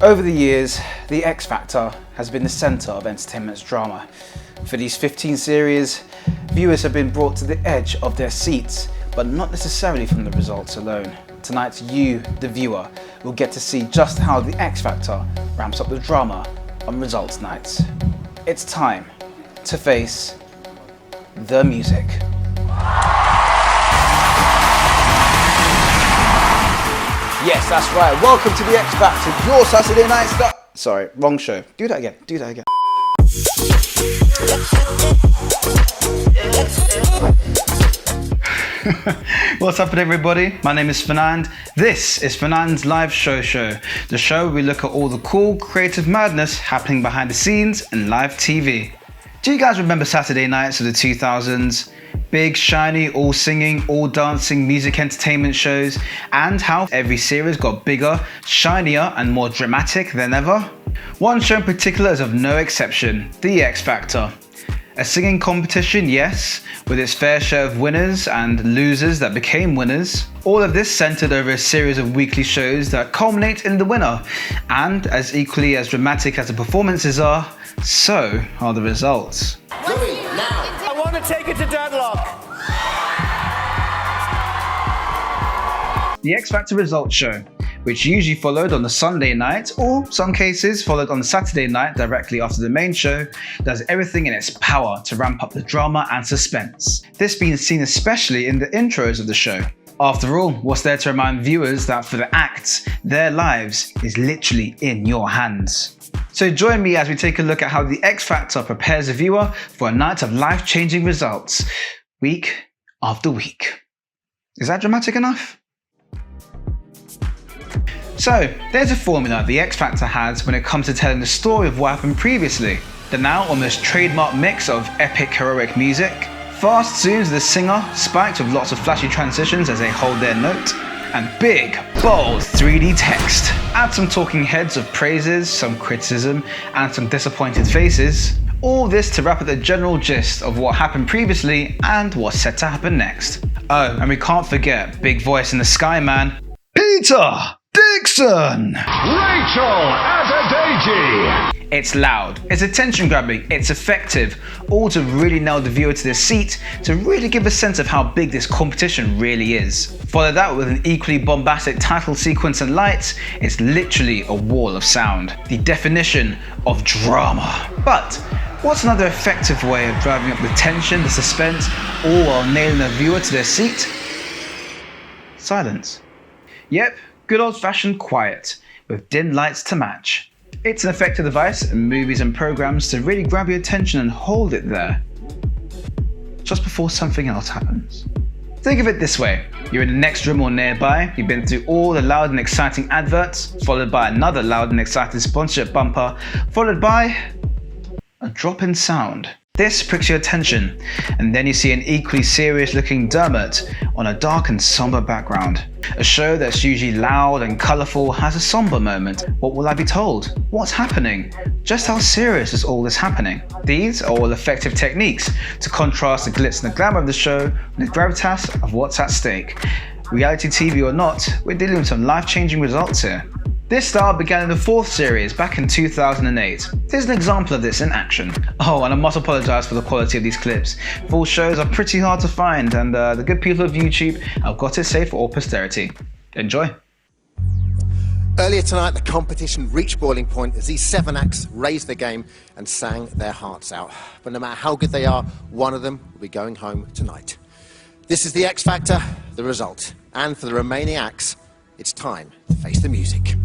Over the years, The X Factor has been the centre of entertainment's drama. For these 15 series, viewers have been brought to the edge of their seats, but not necessarily from the results alone. Tonight, you, the viewer, will get to see just how The X Factor ramps up the drama on results nights. It's time to face the music. Yes, that's right. Welcome to The X Factor, your Saturday night star. Sorry, wrong show. Do that again. What's up everybody? My name is Fernand. This is Fernand's Live Show, the show where we look at all the cool, creative madness happening behind the scenes in live TV. Do you guys remember Saturday nights of the 2000s? Big, shiny, all singing, all dancing music entertainment shows, and how every series got bigger, shinier, and more dramatic than ever? One show in particular is of no exception, The X Factor. A singing competition, yes, with its fair share of winners and losers that became winners. All of this centered over a series of weekly shows that culminate in the winner. And as equally as dramatic as the performances are, so are the results. I want to take it to deadlock. The X Factor results show, which usually followed on the Sunday night, or some cases followed on the Saturday night directly after the main show, does everything in its power to ramp up the drama and suspense. This being seen especially in the intros of the show. After all, what's there to remind viewers that for the acts, their lives is literally in your hands. So join me as we take a look at how The X Factor prepares the viewer for a night of life-changing results, week after week. Is that dramatic enough? So, there's a formula The X Factor has when it comes to telling the story of what happened previously. The now almost trademark mix of epic heroic music, fast zooms of the singer spiked with lots of flashy transitions as they hold their note, and big, bold 3D text. Add some talking heads of praises, some criticism, and some disappointed faces. All this to wrap up the general gist of what happened previously and what's set to happen next. Oh, and we can't forget big voice in the sky man, Peter Dixon! Rachel Adedeji! It's loud, it's attention grabbing, it's effective, all to really nail the viewer to their seat, to really give a sense of how big this competition really is. Follow that with an equally bombastic title sequence and lights, it's literally a wall of sound. The definition of drama. But what's another effective way of driving up the tension, the suspense, all while nailing the viewer to their seat? Silence. Yep. Good old-fashioned quiet, with dim lights to match. It's an effective device in movies and programs to really grab your attention and hold it there, just before something else happens. Think of it this way, you're in the next room or nearby, you've been through all the loud and exciting adverts, followed by another loud and exciting sponsorship bumper, followed by a drop in sound. This pricks your attention, and then you see an equally serious looking Dermot on a dark and somber background. A show that's usually loud and colourful has a somber moment. What will I be told? What's happening? Just how serious is all this happening? These are all effective techniques to contrast the glitz and the glamour of the show with the gravitas of what's at stake. Reality TV or not, we're dealing with some life-changing results here. This style began in the 4th series back in 2008. Here's an example of this in action. Oh, and I must apologise for the quality of these clips. Full shows are pretty hard to find, and the good people of YouTube have got it saved for all posterity. Enjoy. Earlier tonight, the competition reached boiling point as these 7 acts raised their game and sang their hearts out. But no matter how good they are, one of them will be going home tonight. This is The X Factor, the result. And for the remaining acts, it's time to face the music.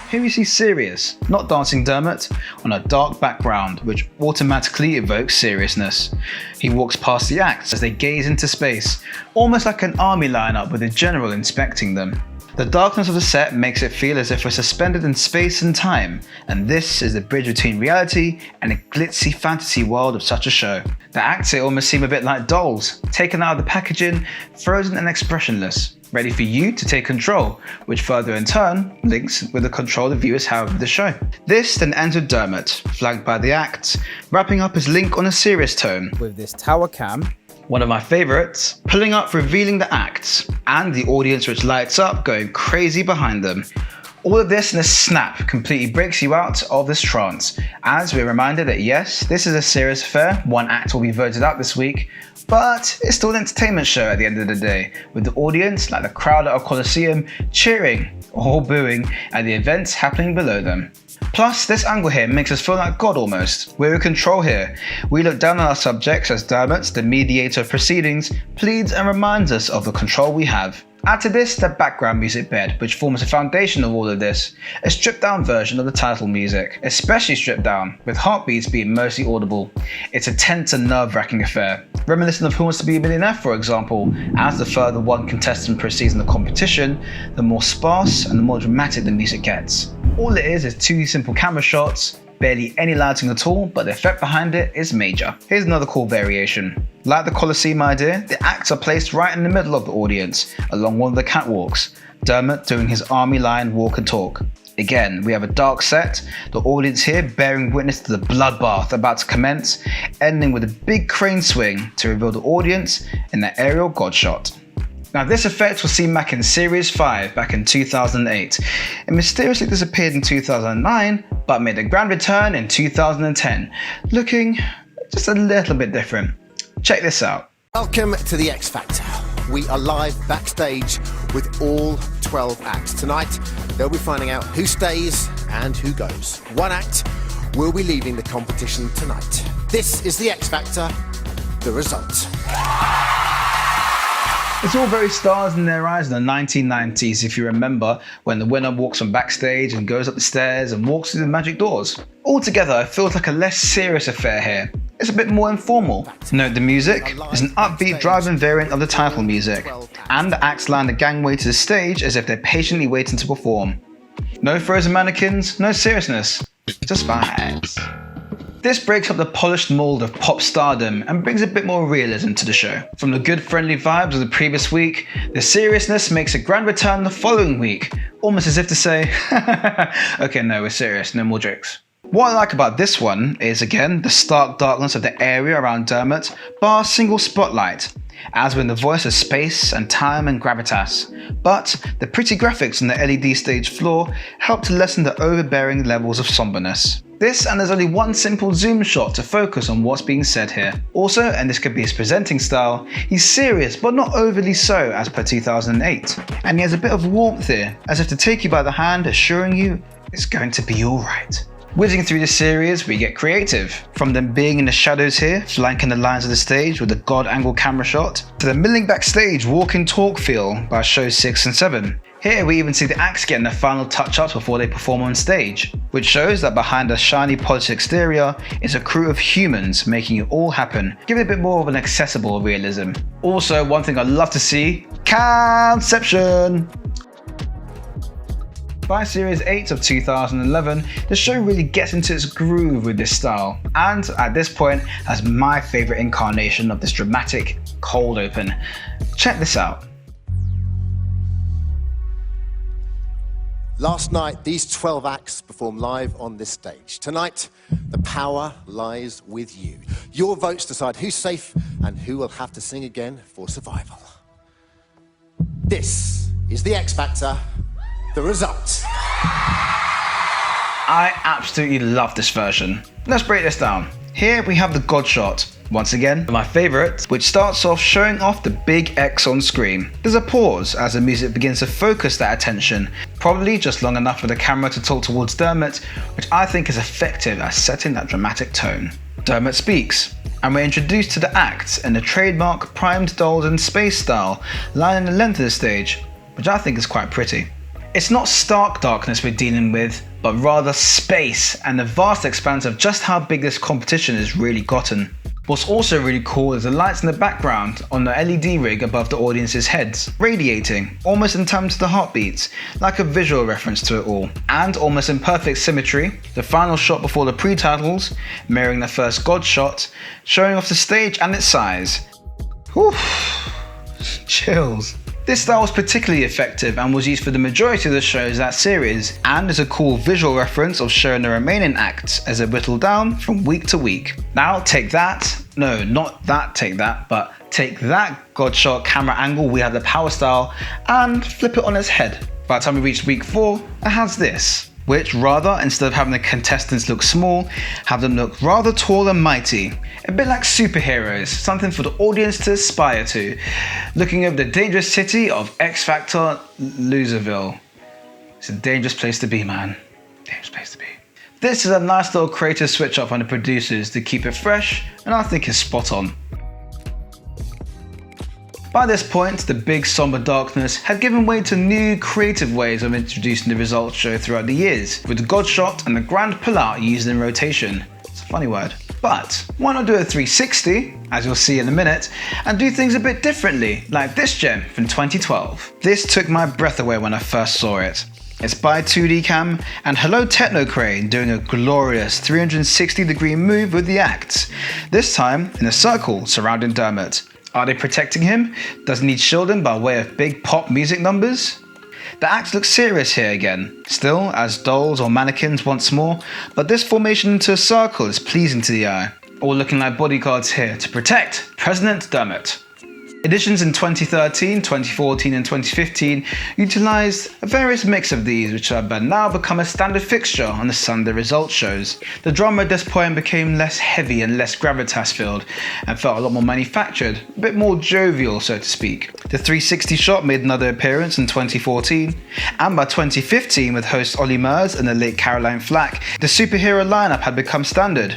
Here we see Sirius, not dancing Dermot, on a dark background which automatically evokes seriousness. He walks past the acts as they gaze into space, almost like an army lineup with a general inspecting them. The darkness of the set makes it feel as if we're suspended in space and time, and this is the bridge between reality and a glitzy fantasy world of such a show. The acts here almost seem a bit like dolls, taken out of the packaging, frozen and expressionless, ready for you to take control, which further in turn links with the control the viewers have of the show. This then ends with Dermot, flanked by the acts, wrapping up his link on a serious tone, with this tower cam One of my favourites, pulling up revealing the acts, and the audience which lights up going crazy behind them. All of this in a snap completely breaks you out of this trance, as we're reminded that yes, this is a serious affair, one act will be voted out this week, but it's still an entertainment show at the end of the day, with the audience, like the crowd at a Colosseum, cheering or booing at the events happening below them. Plus, this angle here makes us feel like God almost. We're in control here. We look down on our subjects as Dermot, the mediator of proceedings, pleads and reminds us of the control we have. Add to this the background music bed, which forms the foundation of all of this, a stripped down version of the title music, especially stripped down, with heartbeats being mostly audible. It's a tense and nerve-wracking affair, reminiscent of Who Wants to Be a Millionaire, for example. As the further one contestant proceeds in the competition, the more sparse and the more dramatic the music gets. All it is two simple camera shots, barely any lighting at all, but the effect behind it is major. Here's another cool variation. Like the Colosseum idea, the acts are placed right in the middle of the audience, along one of the catwalks, Dermot doing his army line walk and talk. Again, we have a dark set, the audience here bearing witness to the bloodbath about to commence, ending with a big crane swing to reveal the audience in the aerial god shot. Now this effect was seen back in Series 5 back in 2008. It mysteriously disappeared in 2009, but made a grand return in 2010, looking just a little bit different. Check this out. Welcome to the X Factor. We are live backstage with all 12 acts. Tonight, they'll be finding out who stays and who goes. One act will be leaving the competition tonight. This is the X Factor, the result. It's all very stars in their eyes in the 1990s, if you remember, when the winner walks from backstage and goes up the stairs and walks through the magic doors. Altogether, it feels like a less serious affair here. It's a bit more informal. Note the music is an upbeat driving variant of the title music, and the acts line the gangway to the stage as if they're patiently waiting to perform. No frozen mannequins, no seriousness, just vibes. This breaks up the polished mold of pop stardom and brings a bit more realism to the show. From the good friendly vibes of the previous week, the seriousness makes a grand return the following week, almost as if to say, okay, no, we're serious, no more jokes. What I like about this one is, again, the stark darkness of the area around Dermot, bar a single spotlight, as when the voice of space and time and gravitas. But the pretty graphics on the LED stage floor help to lessen the overbearing levels of somberness. This, and there's only one simple zoom shot to focus on what's being said here. Also, and this could be his presenting style, he's serious but not overly so as per 2008. And he has a bit of warmth here, as if to take you by the hand, assuring you it's going to be alright. Whizzing through the series, we get creative. From them being in the shadows here, flanking the lines of the stage with a god angle camera shot, to the milling backstage walk and talk feel by shows 6 and 7. Here we even see the acts getting their final touch-ups before they perform on stage, which shows that behind a shiny polished exterior is a crew of humans making it all happen, giving it a bit more of an accessible realism. Also, one thing I'd love to see, Conception! By Series 8 of 2011, the show really gets into its groove with this style, and at this point has my favourite incarnation of this dramatic cold open. Check this out. Last night, these 12 acts performed live on this stage. Tonight, the power lies with you. Your votes decide who's safe and who will have to sing again for survival. This is the X Factor, the result. I absolutely love this version. Let's break this down. Here we have the God shot. Once again, my favourite, which starts off showing off the big X on screen. There's a pause as the music begins to focus that attention, probably just long enough for the camera to talk towards Dermot, which I think is effective at setting that dramatic tone. Dermot speaks, and we're introduced to the acts in the trademark primed dolls and space style, lining the length of the stage, which I think is quite pretty. It's not stark darkness we're dealing with, but rather space and the vast expanse of just how big this competition has really gotten. What's also really cool is the lights in the background on the LED rig above the audience's heads, radiating, almost in time to the heartbeats, like a visual reference to it all. And almost in perfect symmetry, the final shot before the pre-titles, mirroring the first God shot, showing off the stage and its size. Whew, chills. This style was particularly effective and was used for the majority of the shows that series, and is a cool visual reference of showing the remaining acts as they whittle down from week to week. Now take that, no, not that take that, but Take that Godshot camera angle we had the Power Style and flip it on its head. By the time we reached week 4, it has this, which rather, instead of having the contestants look small, have them look rather tall and mighty. A bit like superheroes, something for the audience to aspire to. Looking over the dangerous city of X Factor Loserville. It's a dangerous place to be, man. Dangerous place to be. This is a nice little creative switch up on the producers to keep it fresh, and I think it's spot on. By this point, the big somber darkness had given way to new creative ways of introducing the results show throughout the years, with the Godshot and the Grand Pullout used in rotation. It's a funny word. But why not do a 360, as you'll see in a minute, and do things a bit differently, like this gem from 2012. This took my breath away when I first saw it. It's by 2D Cam and Hello Techno Crane doing a glorious 360-degree move with the acts, this time in a circle surrounding Dermot. Are they protecting him? Does he need shielding by way of big pop music numbers? The acts look serious here again, still as dolls or mannequins once more, but this formation into a circle is pleasing to the eye, all looking like bodyguards here to protect President Dermot. Editions in 2013, 2014 and 2015 utilised a various mix of these, which have by now become a standard fixture on the Sunday results shows. The drama at this point became less heavy and less gravitas filled and felt a lot more manufactured, a bit more jovial so to speak. The 360 shot made another appearance in 2014, and by 2015 with host Ollie Murs and the late Caroline Flack, the superhero lineup had become standard.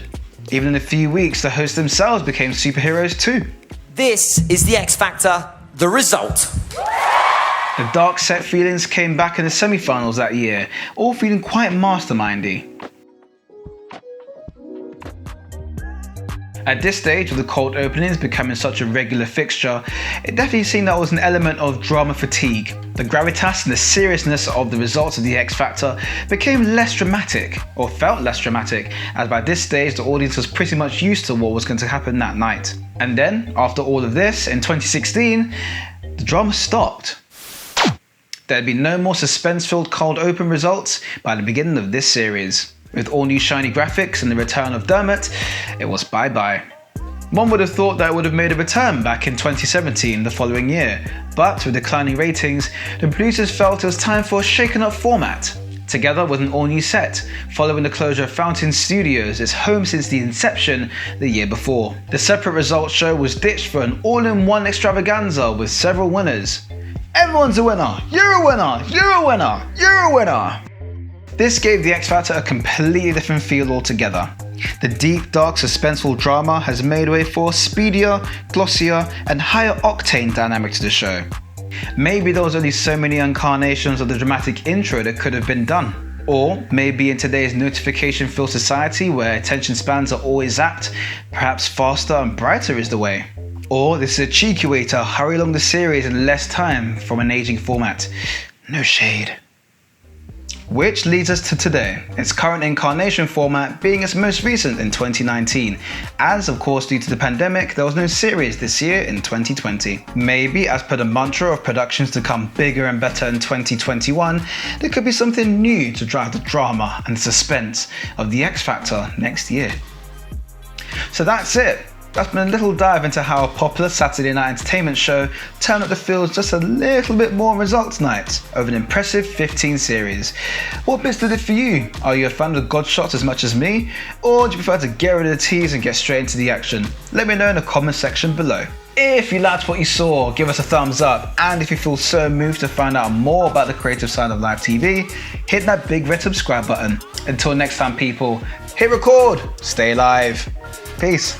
Even in a few weeks the hosts themselves became superheroes too. This is the X Factor, the result. The dark set feelings came back in the semi-finals that year, all feeling quite mastermindy. At this stage, with the cold openings becoming such a regular fixture, it definitely seemed that was an element of drama fatigue. The gravitas and the seriousness of the results of the X Factor became less dramatic, or felt less dramatic, as by this stage the audience was pretty much used to what was going to happen that night. And then, after all of this, in 2016, the drama stopped. There'd be no more suspense-filled cold open results by the beginning of this series. With all new shiny graphics and the return of Dermot, it was bye-bye. One would have thought that it would have made a return back in 2017, the following year, but with declining ratings, the producers felt it was time for a shaken up format. Together with an all-new set, following the closure of Fountain Studios, its home since the inception the year before. The separate results show was ditched for an all-in-one extravaganza with several winners. Everyone's a winner! You're a winner! You're a winner! You're a winner! This gave the X Factor a completely different feel altogether. The deep, dark, suspenseful drama has made way for a speedier, glossier, and higher octane dynamic to the show. Maybe there was only so many incarnations of the dramatic intro that could have been done. Or maybe in today's notification-filled society where attention spans are always zapped, perhaps faster and brighter is the way. Or this is a cheeky way to hurry along the series in less time from an aging format. No shade. Which leads us to today, its current incarnation format being its most recent in 2019, as of course due to the pandemic there was no series this year in 2020. Maybe as per the mantra of productions to come bigger and better in 2021, there could be something new to drive the drama and suspense of the X Factor next year. So that's it. That's been a little dive into how a popular Saturday night entertainment show turned up the fields just a little bit more on results night over an impressive 15 series. What bits did it for you? Are you a fan of Godshot as much as me? Or do you prefer to get rid of the tease and get straight into the action? Let me know in the comment section below. If you liked what you saw, give us a thumbs up, and if you feel so moved to find out more about the creative side of live TV, hit that big red subscribe button. Until next time people, hit record, stay live. Peace.